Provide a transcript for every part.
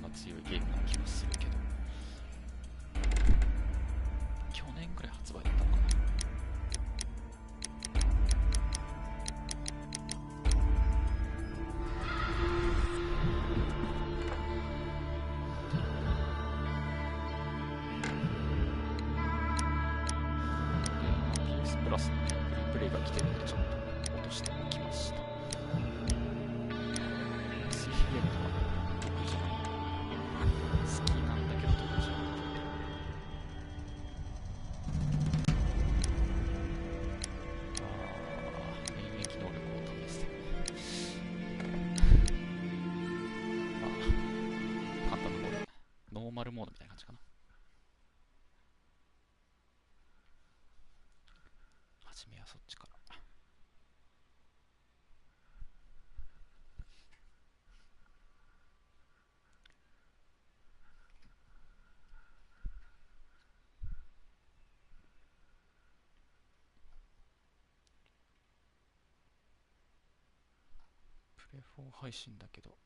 が強いゲームな気もするけど、去年くらい発売だったのかな。PS プラスのフリープレイが来てるのでちょっと落としておきました。推理ゲームとか得意じゃない。好きなんだけど得意じゃない。免疫能力を試してまあ簡単なモード、ノーマルモードみたいな感じかな。初めはそっちから。プレ4配信だけど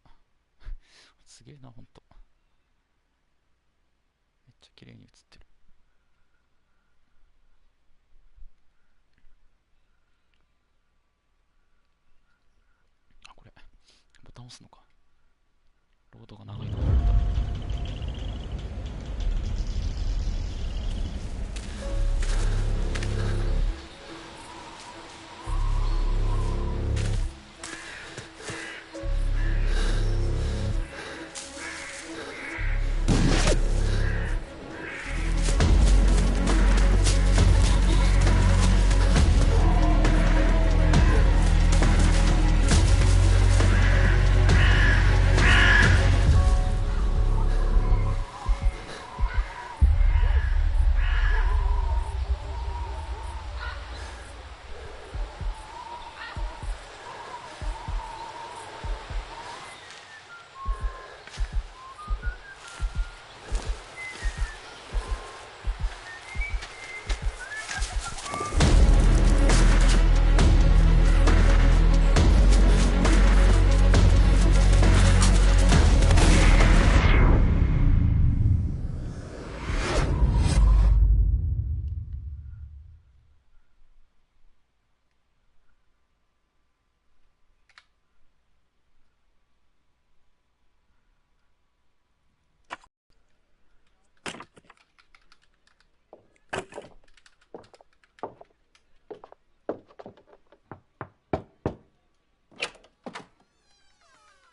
すげえな、ほんとめっちゃ綺麗に映ってる。あ、これボタン押すのか。ロードが長いのかと思った。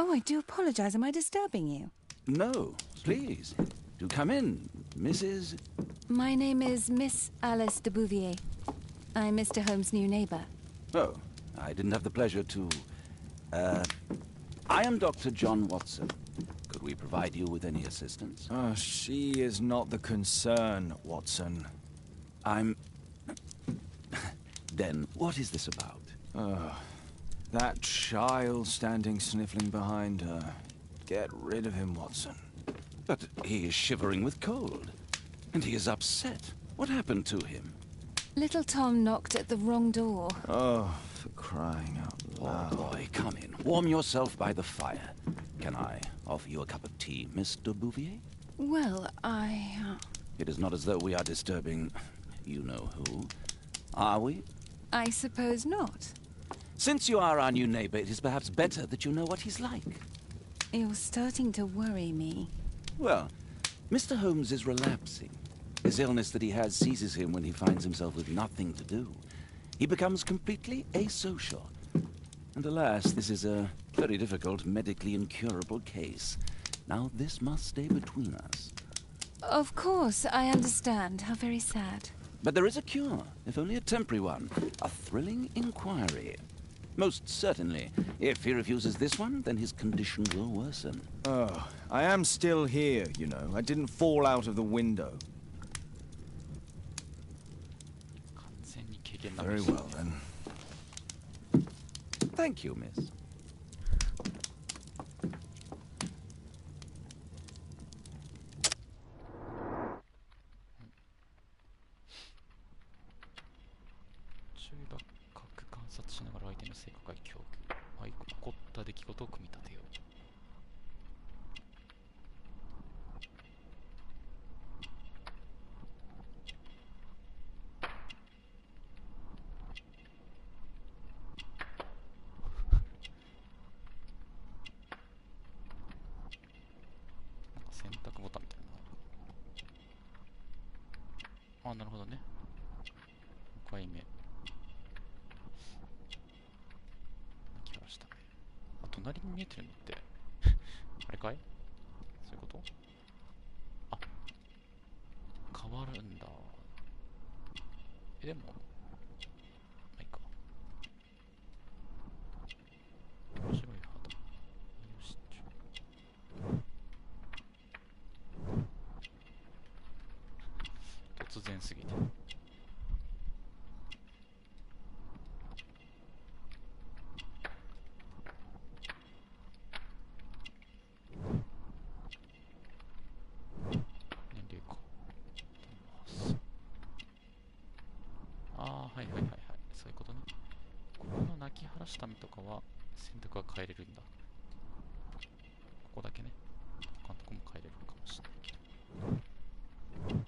Oh, I do apologize. Am I disturbing you? No, please. Do come in, Mrs. My name is Miss Alice de Bouvier. I'm Mr. Holmes' new neighbor. Oh, I didn't have the pleasure to... I am Dr. John Watson. Could we provide you with any assistance? She is not the concern, Watson. I'm... Then, what is this about? That child standing sniffling behind her. Get rid of him, Watson. But he is shivering with cold. And he is upset. What happened to him? Little Tom knocked at the wrong door. Oh, for crying out loud. Oh, boy, come in. Warm yourself by the fire. Can I offer you a cup of tea, Mr. Bouvier? Well, It is not as though we are disturbing you-know-who. Are we? I suppose not. Since you are our new neighbor, it is perhaps better that you know what he's like. You're starting to worry me. Well, Mr. Holmes is relapsing. This illness that he has seizes him when he finds himself with nothing to do. He becomes completely asocial. And alas, this is a very difficult, medically incurable case. Now, this must stay between us. Of course, I understand. How very sad. But there is a cure, if only a temporary one. A thrilling inquiry. Most certainly. If he refuses this one, then his condition will worsen. Oh, I am still here, you know. I didn't fall out of the window. Very well, then. Thank you, miss. あ、なるほどね。5回目。泣き晴らしたね。あ、隣に見えてるのってあれかい？そういうこと？あ、変わるんだ。でも、まあいいか。面白い肌。よし、突然すぎて。年齢か。ああ、はいはいはいはい。そういうことね。ここの泣き晴らした目とかは選択が変えれるんだ。ここだけね。他のとこも変えれるかもしれないけど。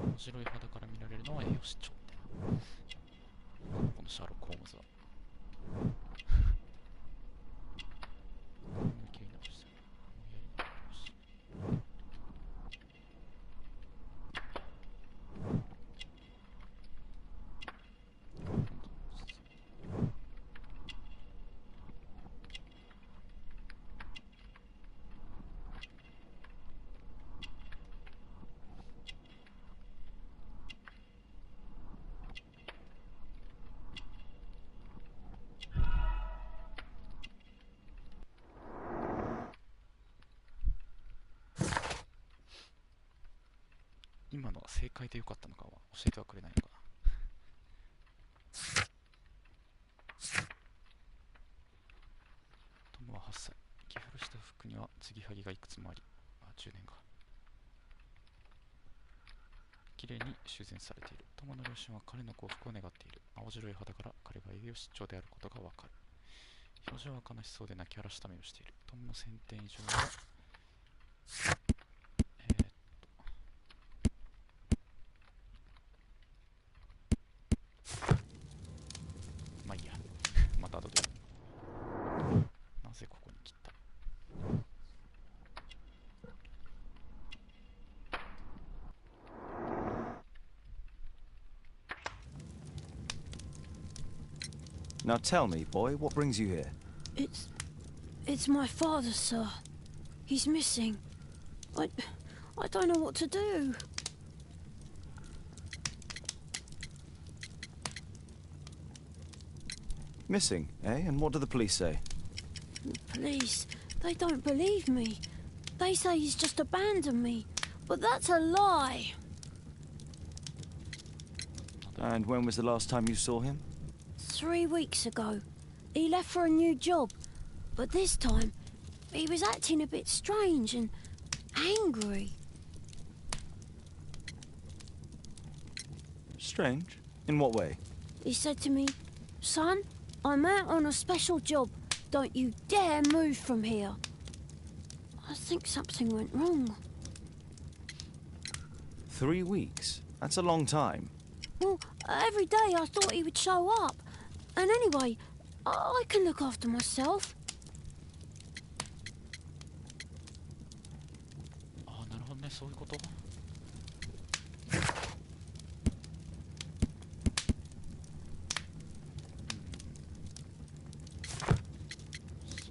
面白い肌から見られるのは栄養失調みたいな。このシャーロック・ホームズは。切り直してる。やり直し。今のは正解でよかったのかは教えてはくれないのかな。トムは8歳。着古した服には継ぎはぎがいくつもあり、10年が綺麗に修繕されている。トムの両親は彼の幸福を願っている。青白い肌から彼が栄養失調であることがわかる。表情は悲しそうで泣き晴らした目をしている。トムの1000点以上は、まあいいや。また後で。なぜここに切った？Now tell me, boy, what brings you here? It's my father, sir. He's missing. I don't know what to do. Missing, eh? And what do the police say? Police, they don't believe me. They say he's just abandoned me. But that's a lie. And when was the last time you saw him? 3 weeks ago. He left for a new job. But this time, he was acting a bit strange and angry. Strange? In what way? He said to me, "Son, I'm out on a special job. Don't you dare move from here." I think something went wrong. 3 weeks? That's a long time. Well, every day I thought he would show up. And anyway, I can look after myself. ああ、なるほどね。そういうこと。そ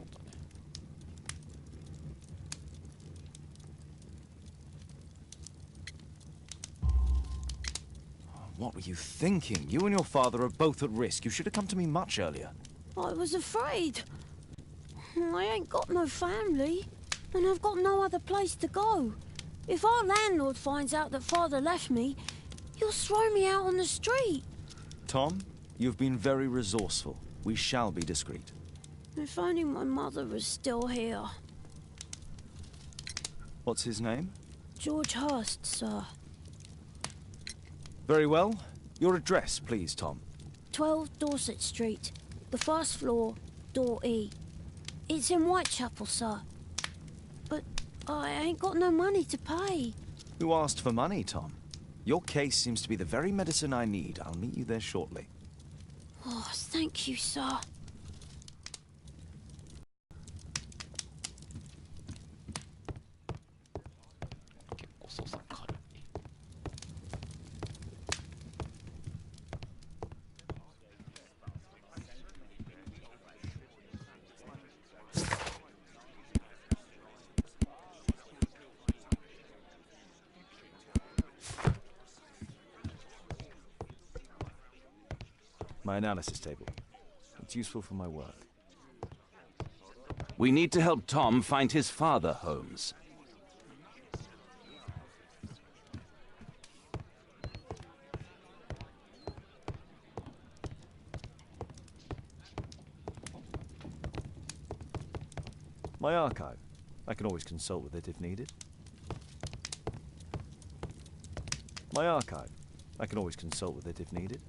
うだね。What were you thinking? You and your father are both at risk. You should have come to me much earlier. I was afraid. I ain't got no family, and I've got no other place to go. If our landlord finds out that father left me, he'll throw me out on the street. Tom, you've been very resourceful. We shall be discreet. If only my mother was still here. What's his name? George Hurst, sir. Very well. Your address, please, Tom. 12 Dorset Street, the first floor, door E. It's in Whitechapel, sir. But I ain't got no money to pay. Who asked for money, Tom? Your case seems to be the very medicine I need. I'll meet you there shortly. Oh, thank you, sir. 結構操作軽い。My analysis table. It's useful for my work. We need to help Tom find his father, Holmes. My archive. I can always consult with it if needed. My archive. I can always consult with it if needed.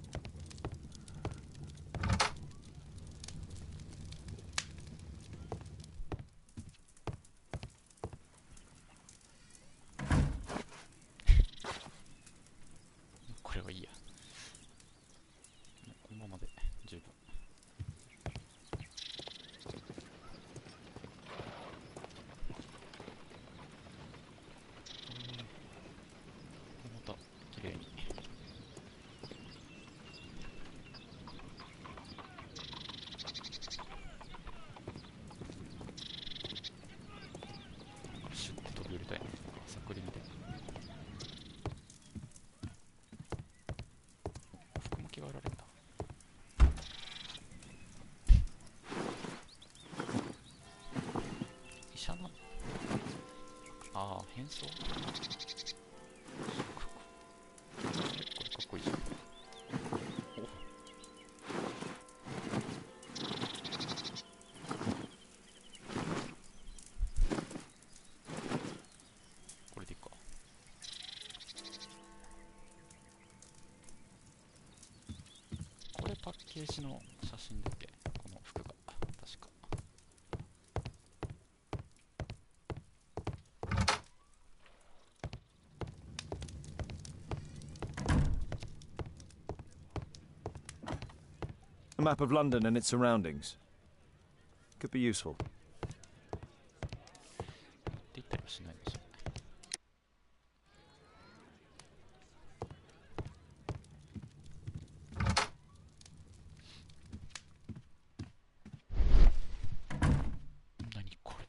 ああ、変装これかっこいいじゃん。おこれでいいか。これパッケージの写真だっけ、この服が。確か。A map of London and its surroundings. Could be useful. って言ったりはしないでしょ。何これ。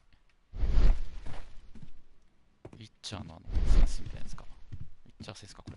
ウィッチャーのセンスみたいなやつか。ウィッチャーセンスかこれ。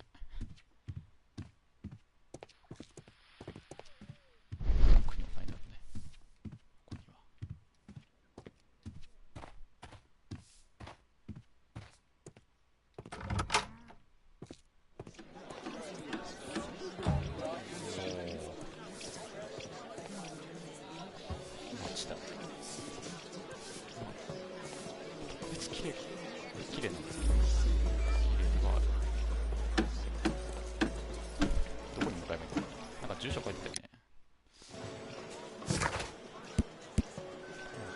住所書いてたよね。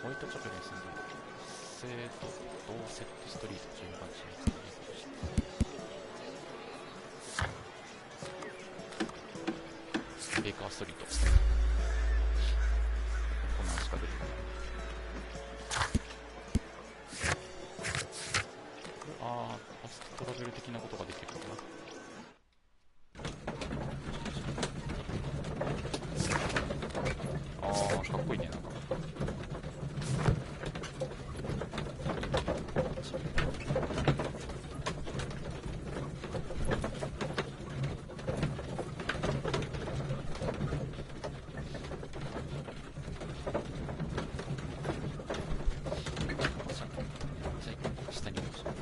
ホワイトチャペルに住んでる生徒ドーセットストリート18日にベーカーストリート。こんなのしか出てない。ああ、ファストトラベル的なことができるのかな。かっこいいね、なんか。下に行きましょう。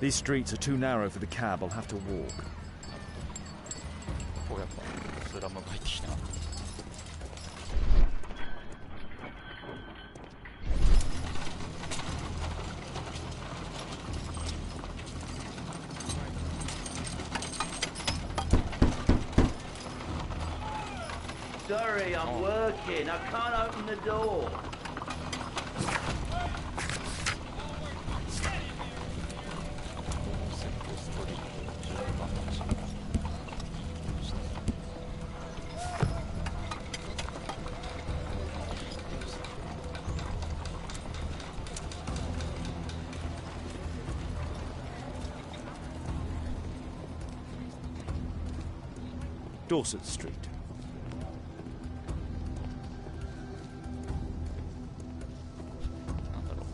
These streets are too narrow for the cab. I'll have to walk. こうやっぱスラム街的な。Sorry, I'm working. I can't open the door. Dorset Street. なんだろう、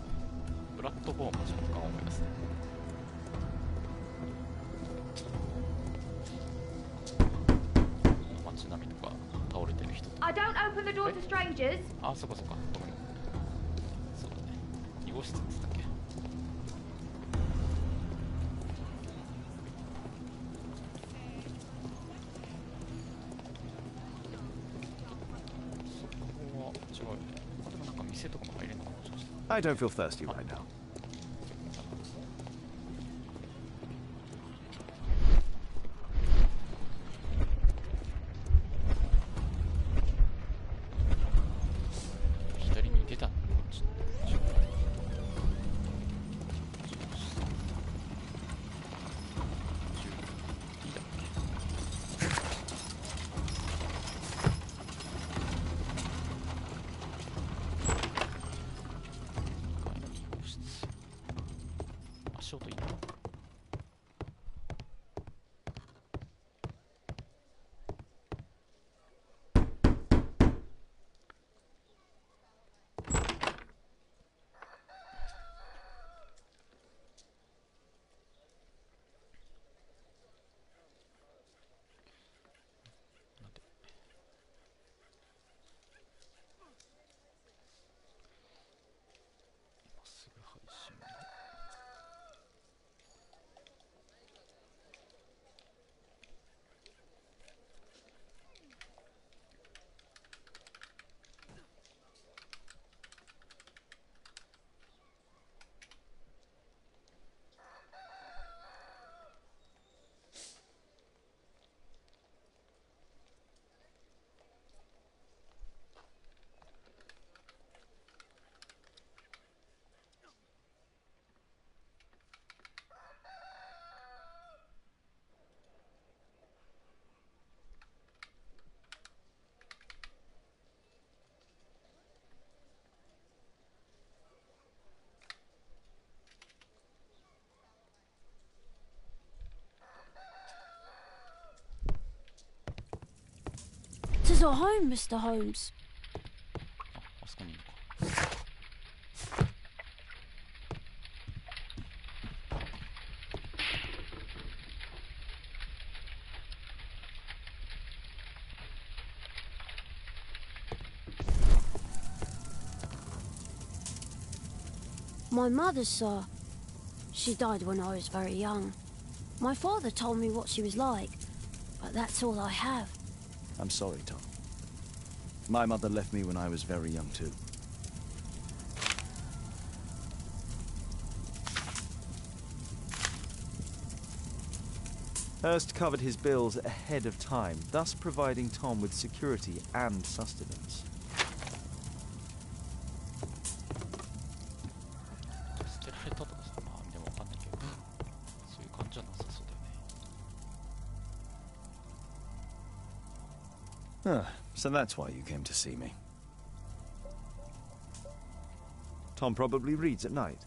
プラットフォームの瞬間を思い出すね。街並みとか倒れてる人とか。 I don't open the door to strangers. あ、そこそこ、ごめん。そうだね。2号室ですだっけ。I don't feel thirsty right now. 左に出た。足音いいな。今すぐ配信だ。This is our home, Mr. Holmes. あそこにいるのか。My mother, sir. She died when I was very young. My father told me what she was like, but that's all I have. I'm sorry, Tom. My mother left me when I was very young, too. Hurst covered his bills ahead of time, thus providing Tom with security and sustenance. 捨てられたとかさ、まあでもわかんないけど、そういう感じじゃなさそうだよね。So that's why you came to see me. Tom probably reads at night.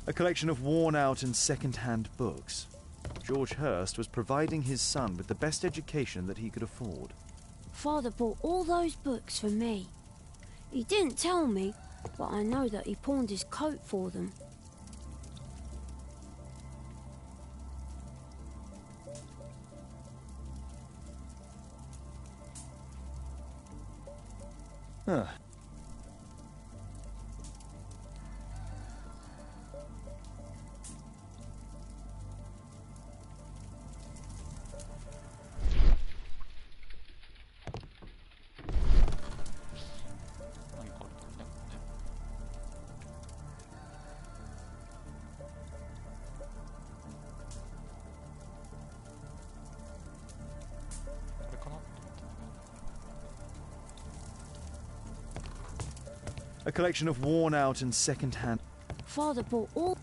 A collection of worn-out and second-hand books. George Hurst was providing his son with the best education that he could afford. Father bought all those books for me. He didn't tell me, but I know that he pawned his coat for them. A collection of worn-out and second-hand... Father bought all...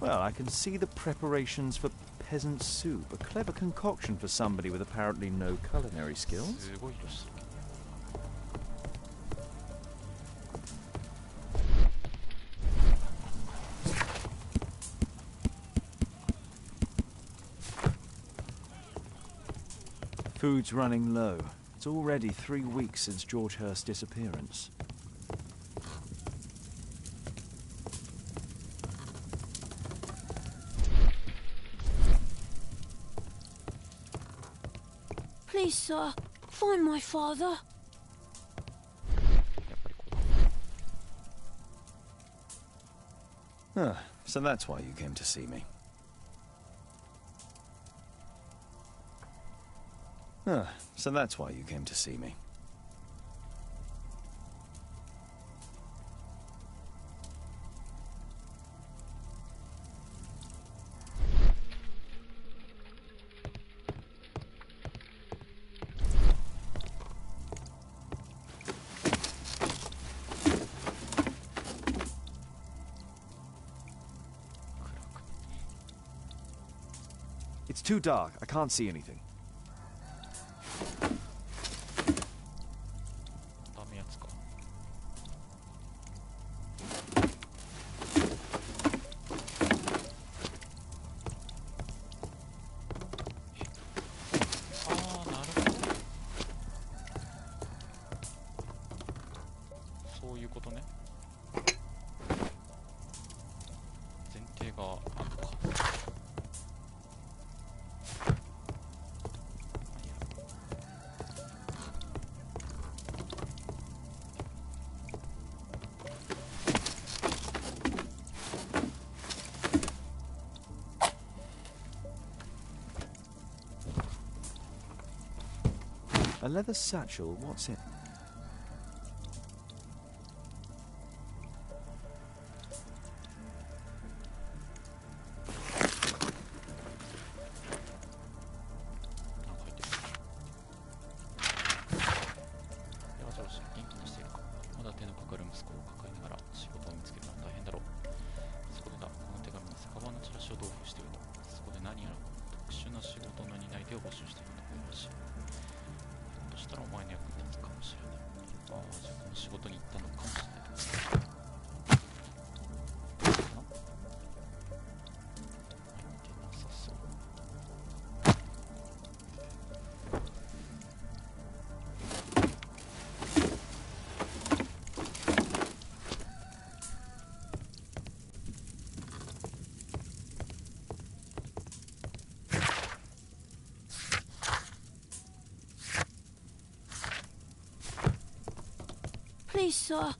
Well, I can see the preparations for peasant soup. A clever concoction for somebody with apparently no culinary skills. すごい色してる。Food's running low. It's already 3 weeks since George Hurst's disappearance. Please, sir, find my father. やっぱりこうだ。 Ah, so that's why you came to see me. Ah, so that's why you came to see me. It's too dark. I can't see anything. ダメやつか。ああ、なるほど。そういうことね。前提があるのか。A leather satchel, what's it? Please, sir.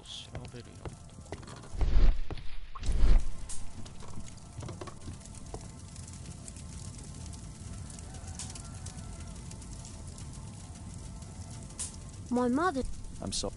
調べるようなところが。My mother. I'm sorry.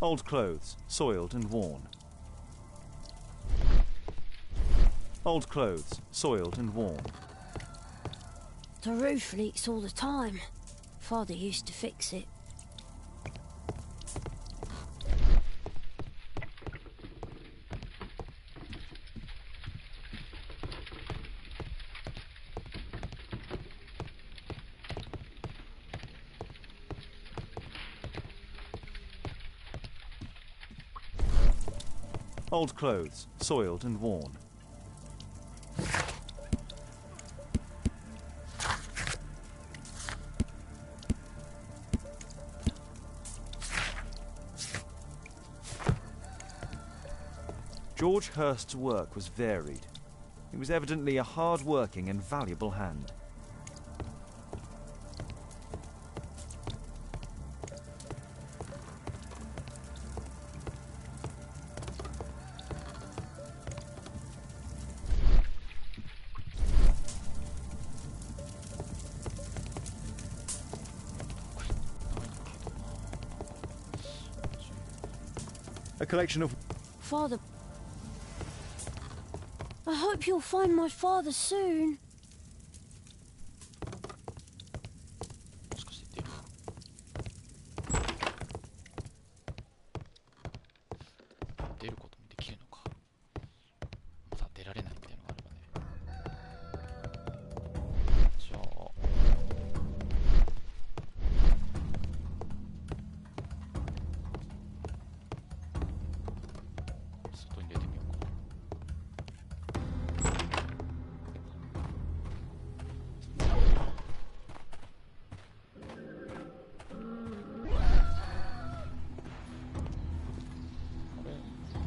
Old clothes, soiled and worn. Old clothes, soiled and worn. The roof leaks all the time. Father used to fix it. Old clothes, soiled and worn. George Hurst's work was varied. He was evidently a hard-working and valuable hand. A collection of... Father. I hope you'll find my father soon. もしかして出る？出ることもできるのか。まだ出られないみたいなのがあればね。じゃあ外に出てみようか。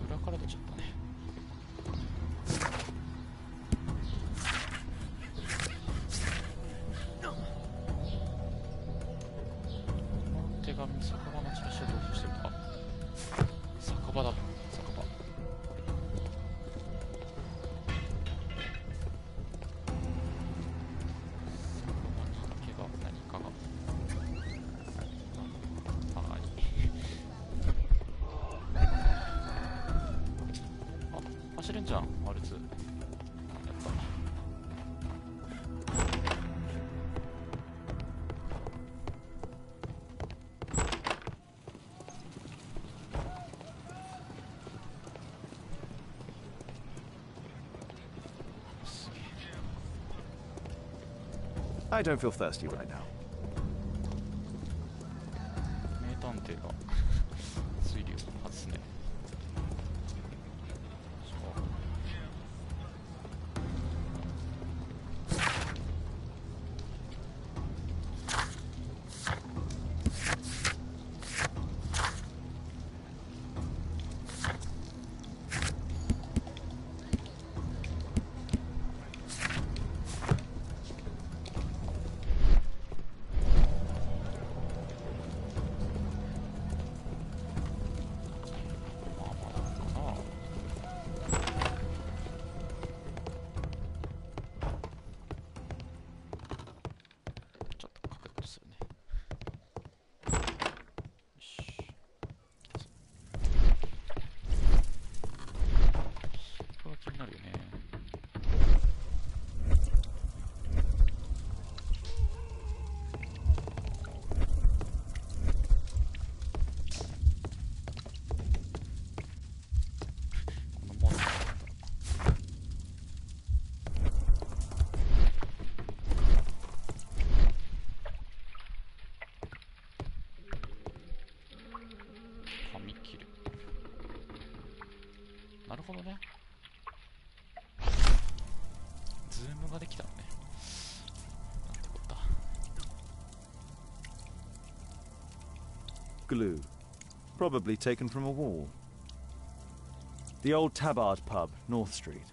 裏から出ちゃったね。この手紙、酒場のチラシを同封してるか。酒場だ、酒場。酒場にだけが何かがあり。あ、走れんじゃん、R2。やった。すげえ。 I don't feel thirsty right now. 名探偵が推理を外すね。じゃあまあまだかな。ちょっと角度するね。よし。これは気になるよね。このモンスターなんだろう。紙切る。なるほどね。ズームができたのね。なんてこった。 Glue. Probably taken from a wall. The old Tabard pub, North Street.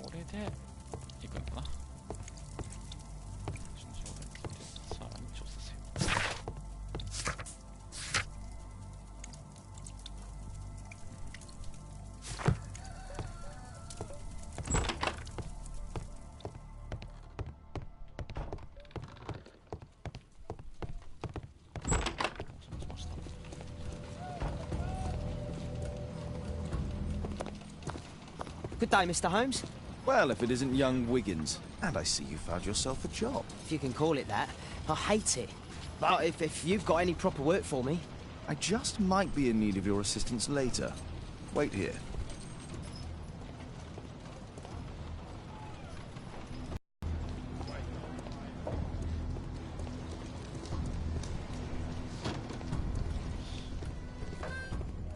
これで行くのかな。その正体についてさらに調査せよ。お邪魔しました。Good day, Mr. Holmes. Well, if it isn't young Wiggins. And I see you found yourself a job. If you can call it that. I hate it. But if you've got any proper work for me... I just might be in need of your assistance later. Wait here.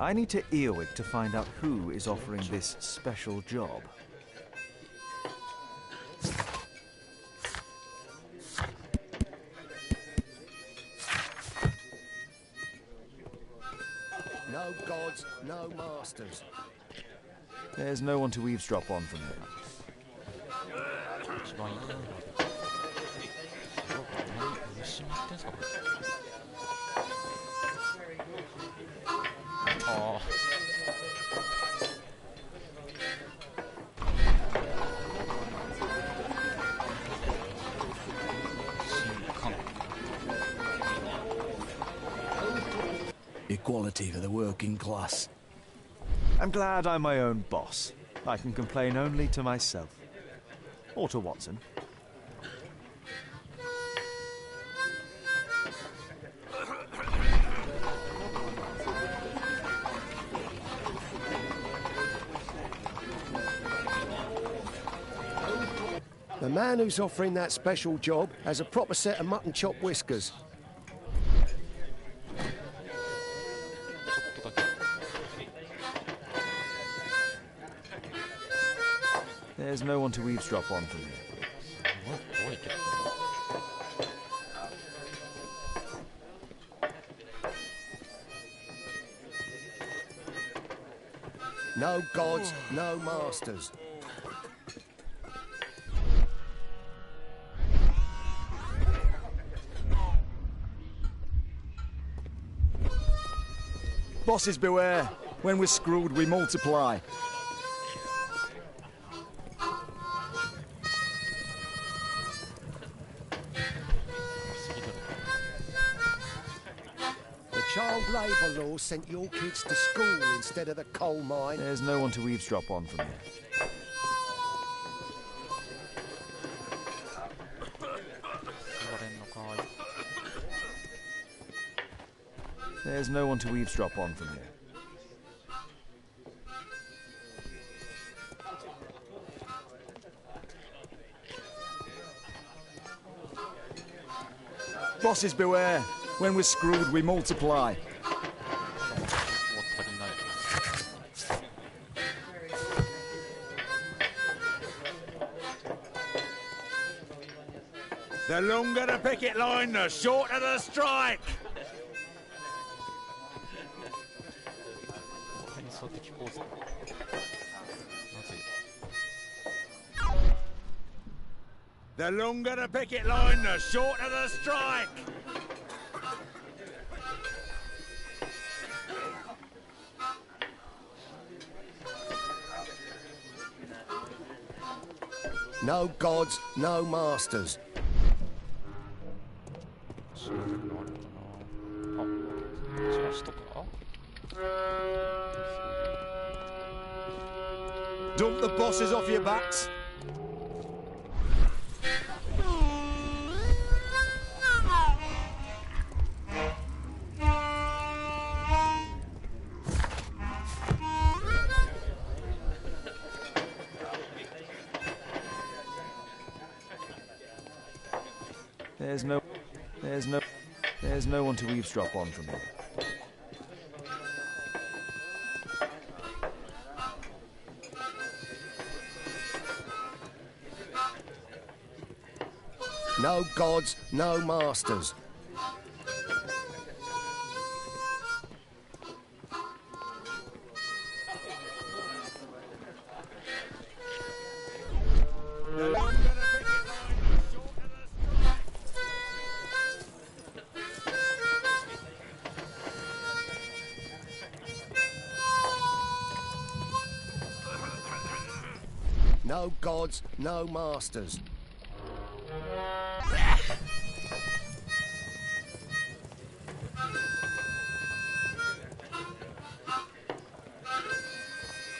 I need to Eowig to find out who is offering this special job. No gods, no masters. There's no one to eavesdrop on from here. 一番いいところ。何しまってんすかこれ。ああ。新刊。equality for the working class. I'm glad I'm my own boss. I can complain only to myself. Or to Watson. The man who's offering that special job has a proper set of mutton chop whiskers. ちょっとだけ。 There's no one to eavesdrop on from here. すごい怖いけど。 No gods, no masters. Bosses beware. When we're screwed, we multiply. The child labour law sent your kids to school instead of the coal mine. There's no one to eavesdrop on from here. There's no one to eavesdrop on from here. Bosses beware. When we're screwed, we multiply. The longer the picket line, the shorter the strike. 変装的構造。まずい。 The longer the picket line, the shorter the strike. No gods, no masters. チラシとか Dump the bosses off your backs. There's no one to eavesdrop on from here. No gods, no masters. The longer the picket line, the shorter the No gods, no masters.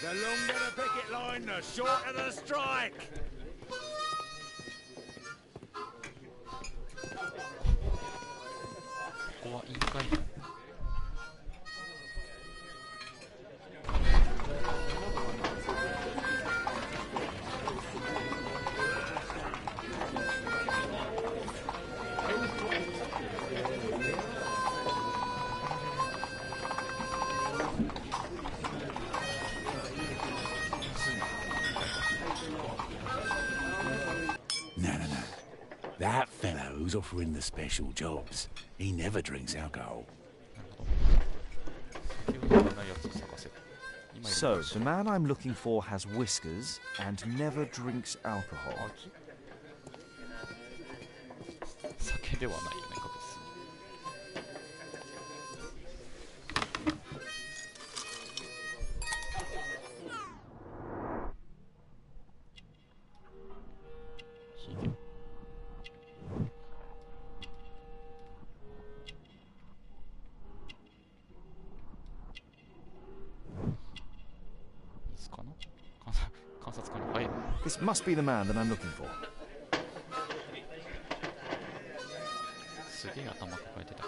The longer the picket line, the shorter the strike. ここは委員会。 No. That fellow who's offering the special jobs, he never drinks alcohol. So, the man I'm looking for has whiskers and never drinks alcohol. 酒ではないよね、確実に。This must be the man that I'm looking for. すげえ頭抱えてた。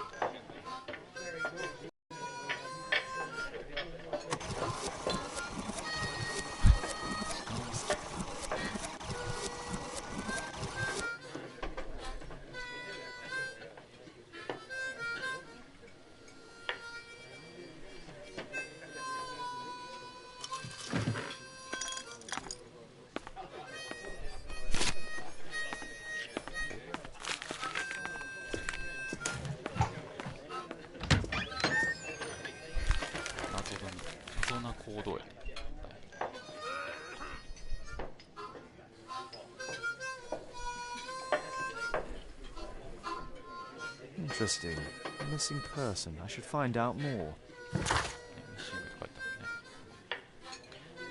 謎な行動やね。Interesting. Missing person. I should find out more. ミッシングって書いてあるね。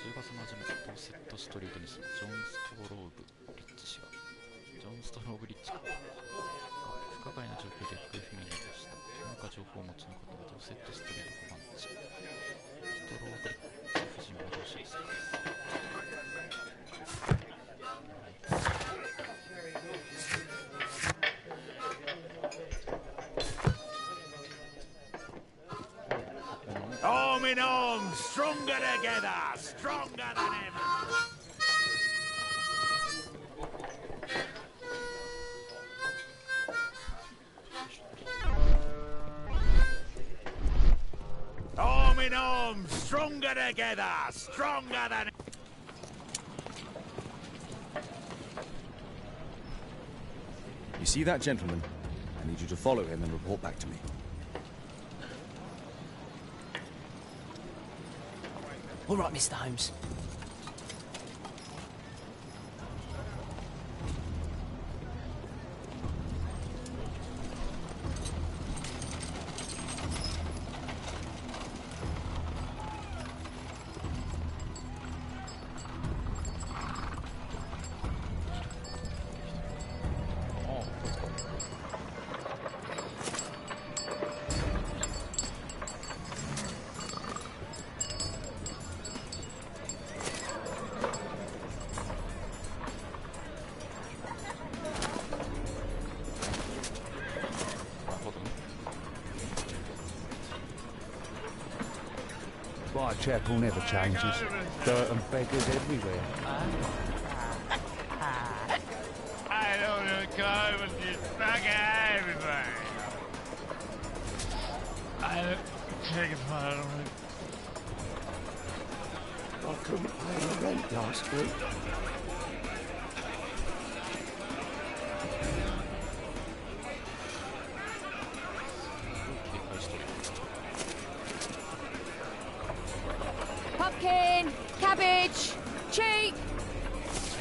10月の初め、ドーセットストリートに住むジョン・ストローブ・リッチ氏が、ジョン・ストローブ・リッチか。不可解な状況で行方不明になりました。何か情報を持ちの方がドーセットストリート小判地。ストローブ・リッチ夫人はどうしますか。Arm in arm, stronger together, stronger than ever. Arm in arm, stronger together, stronger than. You see that gentleman? I need you to follow him and report back to me. All right, Mr. Holmes. Whitechapel never changes. Dirt and beggars everywhere. I don't know, God, but you stuck everything. I don't take it part of it. I couldn't pay the rent last week. Pumpkin, cabbage, cheek.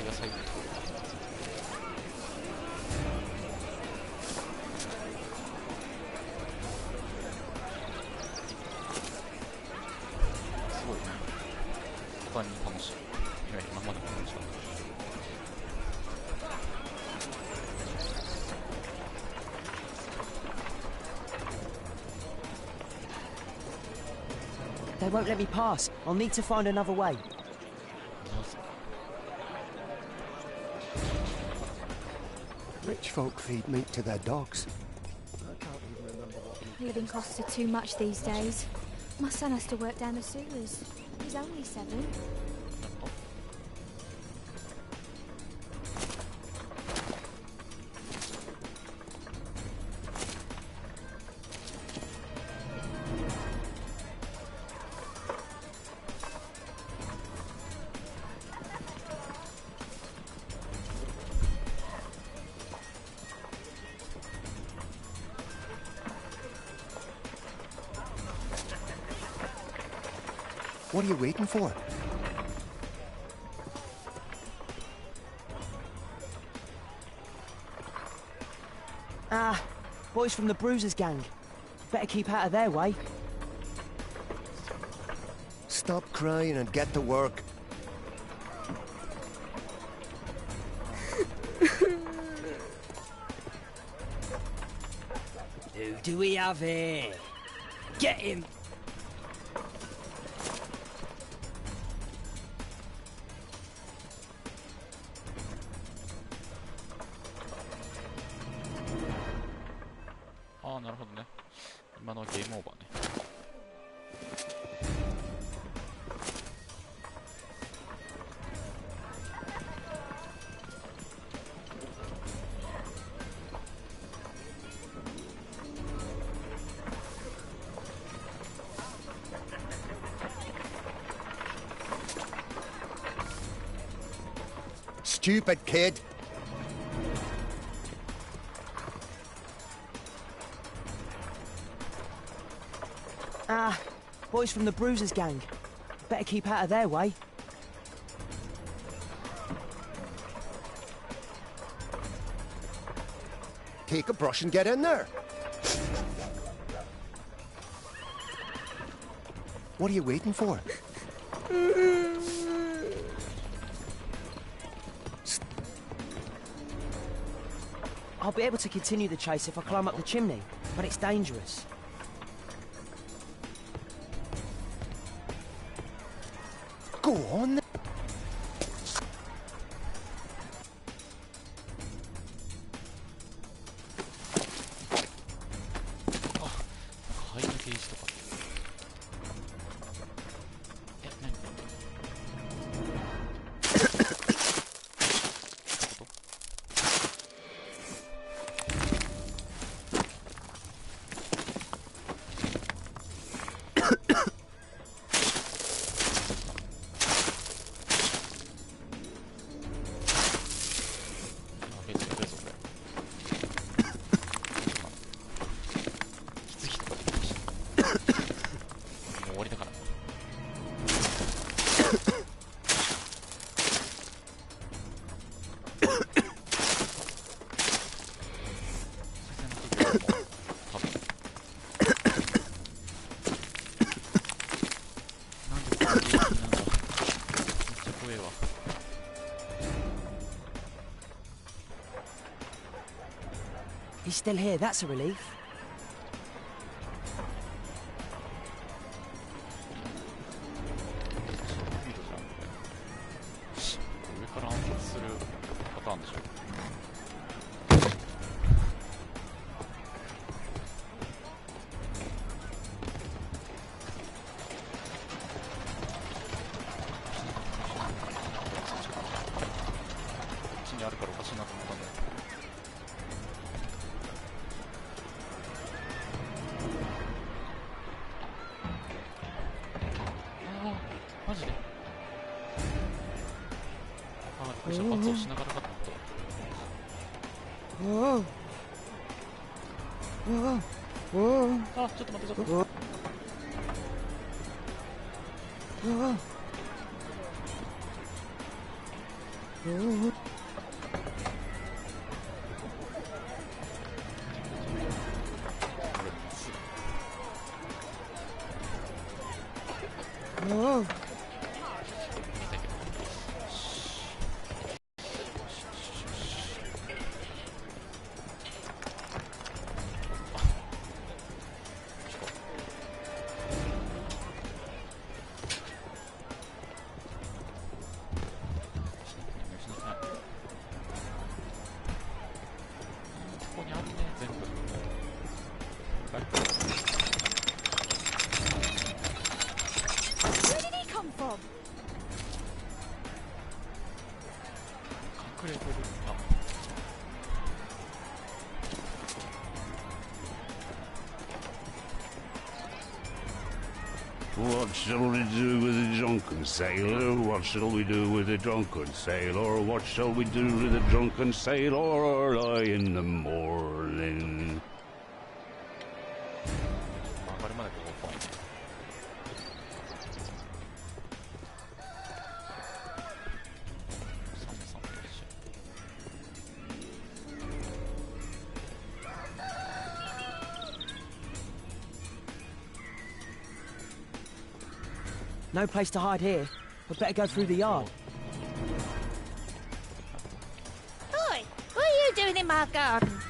野菜。すごいね。他に楽しい。今までも楽しかった。They won't let me pass. I'll need to find another way. Rich folk feed meat to their dogs. Living costs are too much these days. My son has to work down the sewers. He's only 7. What are you waiting for? Ah, boys from the Bruisers gang. Better keep out of their way. Stop crying and get to work. Who do we have here? Get him! なるほどね。今のはゲームオーバーね。Stupid kid. Ah, boys from the Bruisers gang. Better keep out of their way. Take a brush and get in there. What are you waiting for? I'll be able to continue the chase if I climb up the chimney, but it's dangerous. Go on. He's still here, that's a relief. 上から暗殺するパターンでしょ。こっちにあるからおかしいなと思ったんだよ。マジで？ああ、びっくりした。発音しながらかと思った。あ、ちょっと待って、ちょっと。ここにあるね、全部。Where did he come from? 隠れてる。あ。What shall we do with a drunken sailor? What shall we do with a drunken sailor? What shall we do with a drunken sailor early in the morning? 上がるまでここ怖いね。No place to hide here. We'd better go through the yard. Oi! What are you doing in my garden?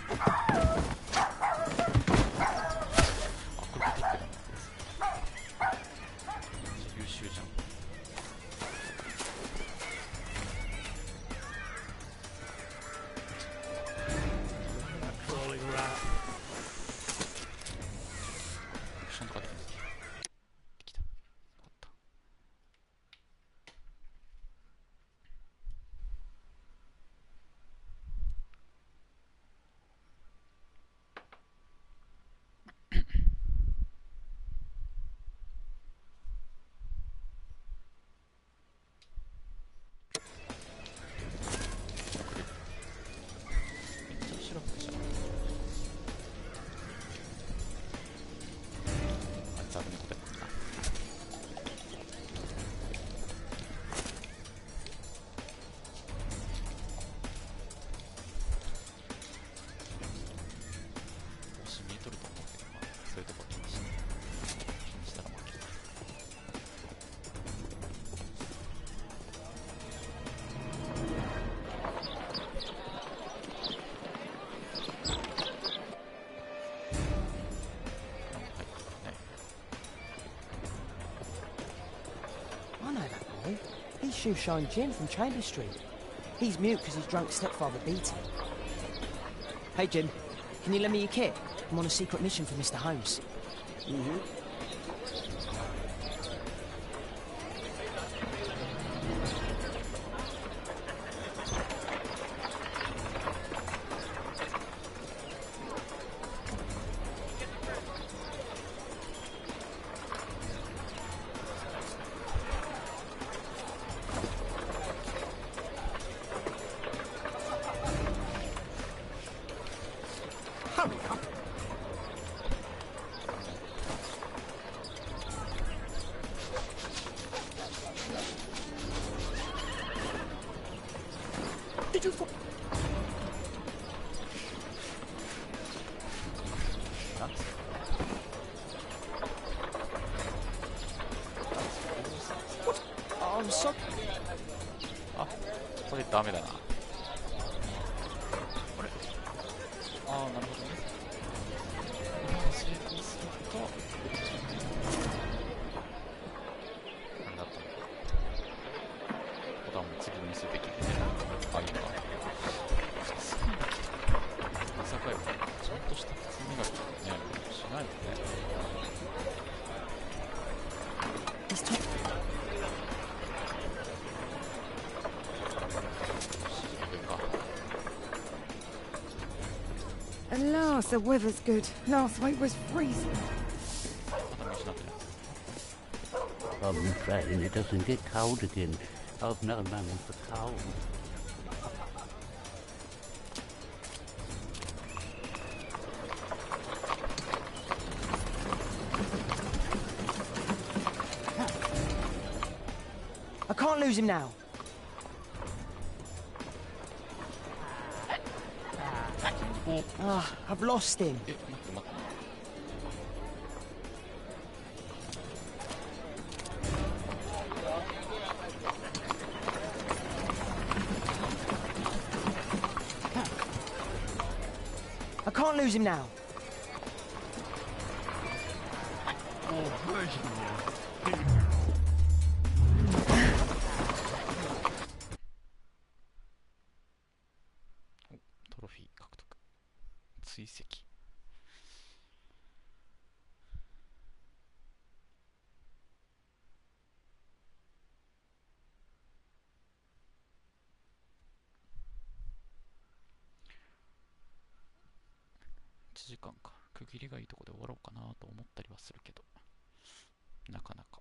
shoeshine Jim from Chamber Street. He's mute because his drunk stepfather beat him. Hey, Jim, can you lend me your kit? I'm on a secret mission for Mr. Holmes. Hurry up. Did you fall? What? I'm sorry. あ、これダメだな。これ。ああ、なるほどね。成功すると、なんだったの？ボタンも次にするべき。あ、いいか。普通にまさかよ。ちゃんとした普通になるね。しないもんね。At last, the weather's good. Last week was freezing. I'm praying it doesn't get cold again. I've no money for cold. I can't lose him now. I've lost him. I can't lose him now. Trophy 獲得。追跡。1時間か。区切りがいいとこで終わろうかなと思ったりはするけど、なかなか。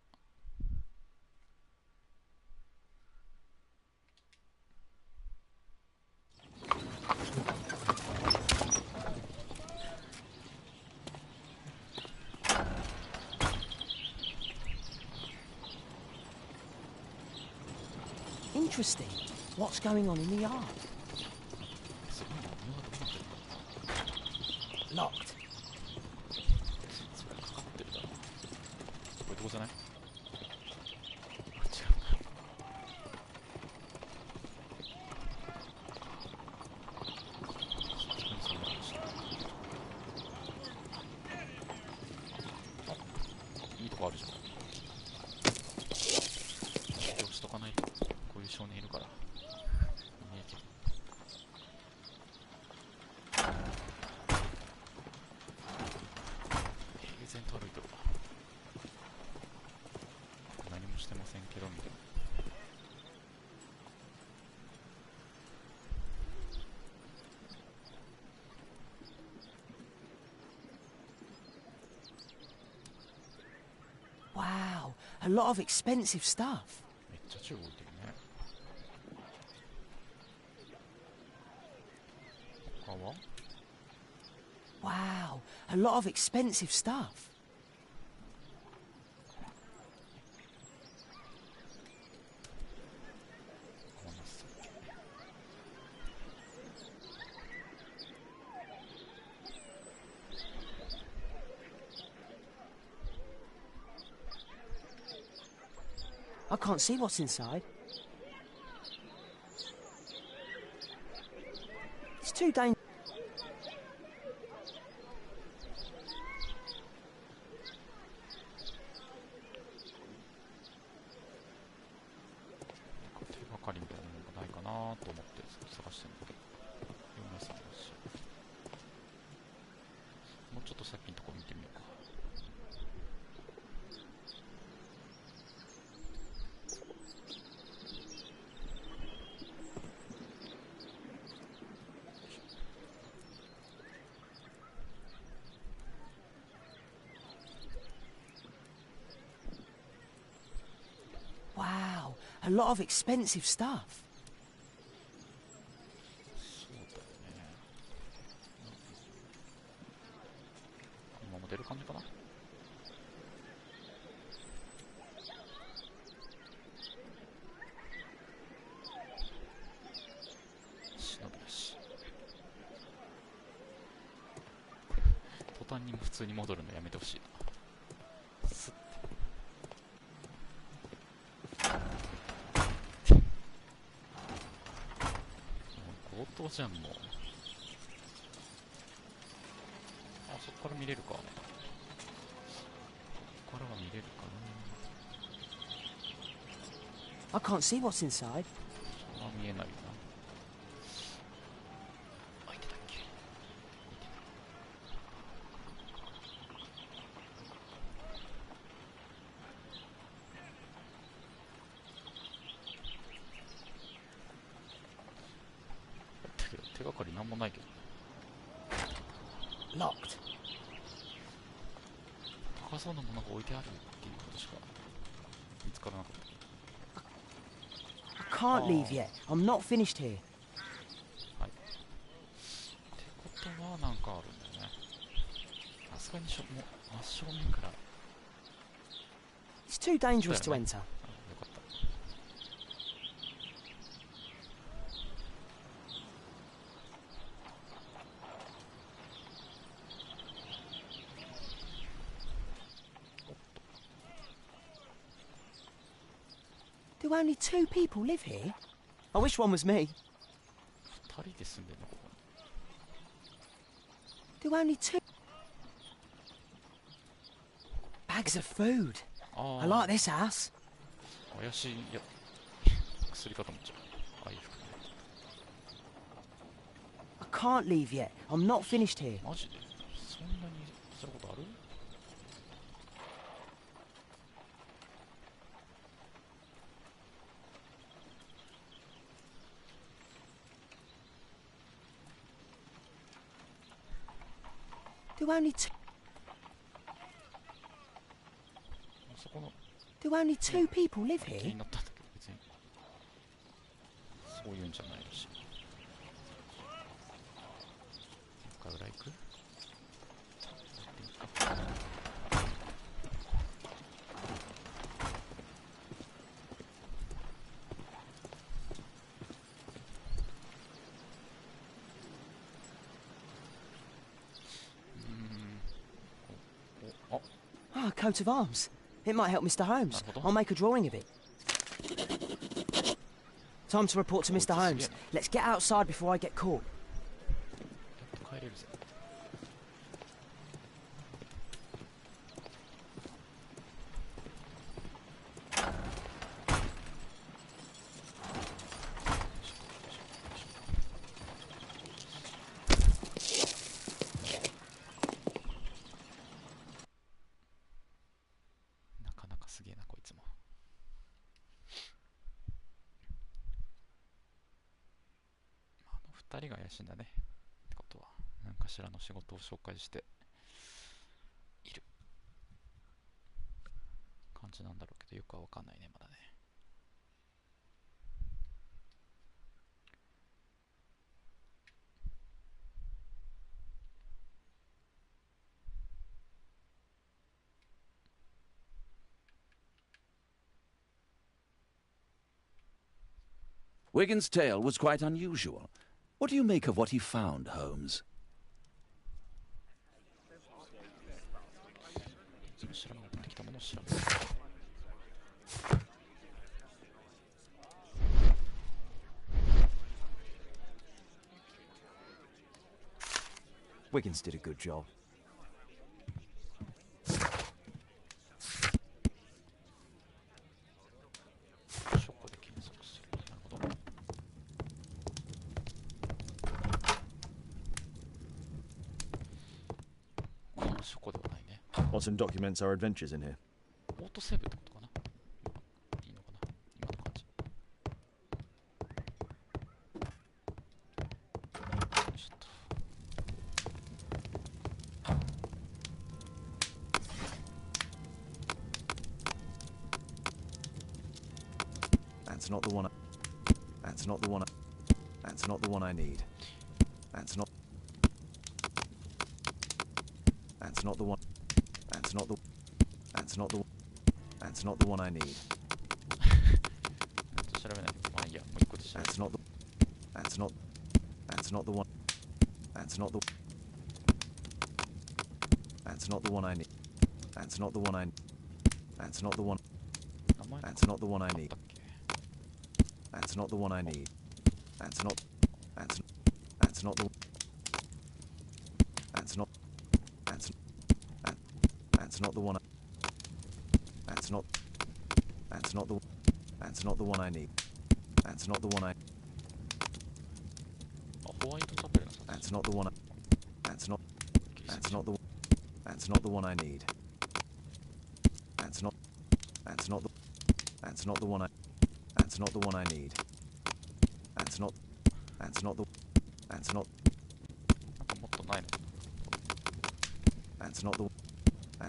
Interesting. What's going on in the yard? Locked. かかってるだろ。こういうとこじゃない？違う。いいとこあるじゃん。気をしとかないと、こういう少年いるから。見えてる。平然と歩いてるわ。何もしてませんけど、みたいな。Wow, a lot of expensive stuff. めっちゃ銃置いてるね。他は？ Wow, a lot of expensive stuff. I can't see what's inside. It's too dangerous. a lot of expensive stuff. そうだよね。このまま出る感じかな。忍びよし。途端に普通に戻るのやめてほしいな。スッて強盗じゃんもう。あ、そこから見れるか。ここからは見れるか I can't see what's inside. な。あ、見えないよな。開いてたっけ。だけど手がかりなんもないけど。 Locked. 高そうなものが置いてあるっていうことしか見つからなかった。 I can't leave yet. I'm not finished here. はい。ってことはなんかあるんだよね。さすがにもう真正面から。 It's too dangerous to enter. よかった。Do only 2 people live here? I wish one was me. 2人で住んでるのここに。 Do only 2 bags of food. I like this house. 怪しい。いや、薬かと思っちゃう。ああいう服。 I can't leave yet. I'm not finished here. マジでそんなにすることある？ Do only 2 そこの Do only 2 people live 気 here? になったんだけど別にそういうんじゃないらしい。なんか裏行く？Ah, a coat of arms. It might help Mr. Holmes. I'll make a drawing of it. Time to report to Mr. Holmes. Let's get outside before I get caught. 帰れるぜ。なかなかすげえなこいつも。あの2人が怪しいんだね。ってことは何かしらの仕事を紹介している感じなんだろうけど、よくは分かんないねまだね。Wigan's tale was quite unusual. What do you make of what he found, Holmes? いつも調べ持ってきたものを調べ Wiggins did a good job. ショコで検索する。なるほど。このショコではないね。 Watson documents our adventures in here. オートセーブってことかな。いいのかな今の感じ。よいしょっと。 That's That's not the one. That's not the one. That's not the one I need. That's not. That's not the one. That's not the. That's not the. That's not the one I need. That's not the. That's not. That's not the one. That's not the. That's not the one I need. That's not the one I. That's not the one. That's not the one I need. That's not the one I need. That's not. That's. That's not the. That's not. That's. That's not the one. That's not. That's not the. That's not the one I need. That's not the one I. That's not the one. That's not. That's not the. That's not the one I need. That's not. That's not the. That's not the one I. That's not the one I need. That's not. That's not the. That's not. That's not the.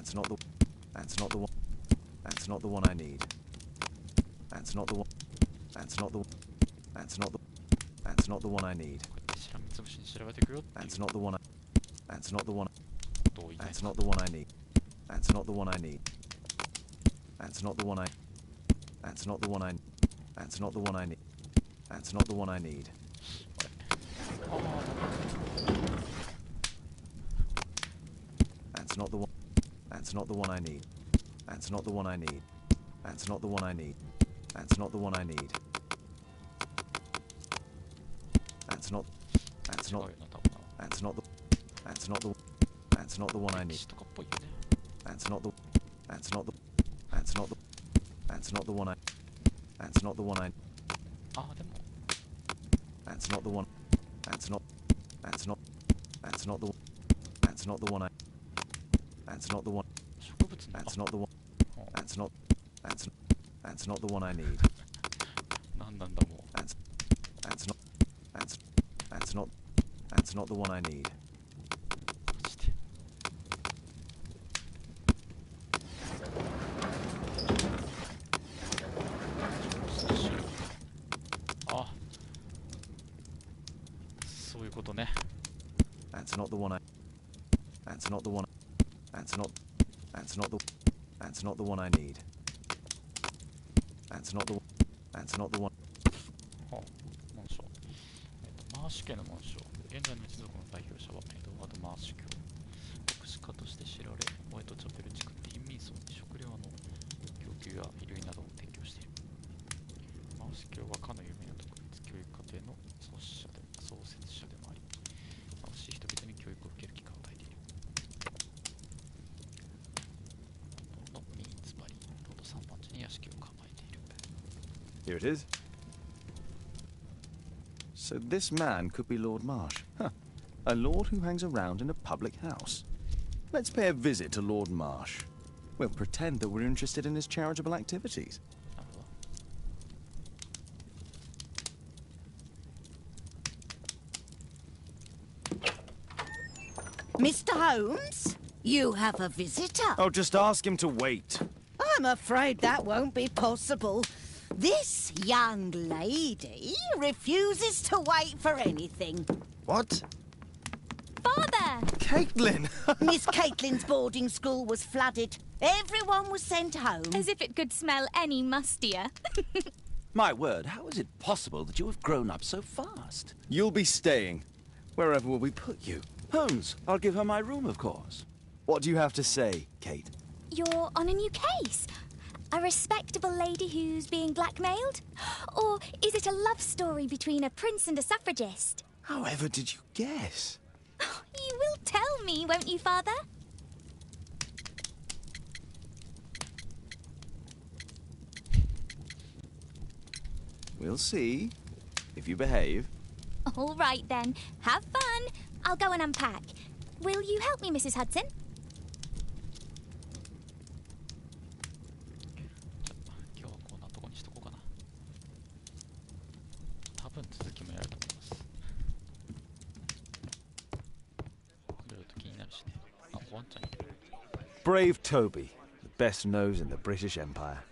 That's not the. That's not the one. That's not the one I need. That's not the one. That's not the. That's not the. That's not the one I need. That's not the one. That's not the one. That's not the one I need. That's not the one I need. That's not the one I. That's not the one I. That's not the one I need. That's not the one I need. That's not the one. That's not the one I need. That's not the one I need. That's not the one I need. That's not the one I need. That's not. That's not. That's not the. That's not the. That's not the one I need. That's not the. That's not the. That's not the. That's not the one I. That's not the one I. That's not the one. That's not. That's not. That's not the. That's not the one I. That's not the one. That's not the one. That's not. That's. That's not the one I need. That's. That's not. That's. That's not. That's not the one I need. That's not the one I. That's not the one. That's not. That's not the. That's not the one I need. That's not the. That's not the one. 紋章。マーシュ家の紋章。現在の一族の代表者はエドワード・マーシュ教。牧師家として知られ、ホワイトチャペル地区貧民層に食料の供給や衣類などを提供している。マーシュ教はかの有名な特別教育課程の創設者でもあり、貧しい人々に教育を受ける機会を与えている。ロンドンのミーンズバリー、ロード3番地に屋敷を構えている。Here it is. So this man could be Lord Marsh. Huh. A lord who hangs around in a public house. Let's pay a visit to Lord Marsh. We'll pretend that we're interested in his charitable activities. Mr. Holmes, you have a visitor. Oh, just ask him to wait. I'm afraid that won't be possible. This young lady refuses to wait for anything. What? Father! Caitlin! Miss Caitlin's boarding school was flooded. Everyone was sent home. As if it could smell any mustier. My word, how is it possible that you have grown up so fast? You'll be staying. Wherever will we put you? Holmes, I'll give her my room, of course. What do you have to say, Kate? You're on a new case. A respectable lady who's being blackmailed? Or is it a love story between a prince and a suffragist? However did you guess? You will tell me, won't you, Father? We'll see, if you behave. All right, then. Have fun. I'll go and unpack. Will you help me, Mrs. Hudson? 今日はこんなとこにしとこうかな。多分続きもやると思います。いろいろと気になるしね。あ、ワンちゃんいる。 Brave Toby, the best nose in the British Empire.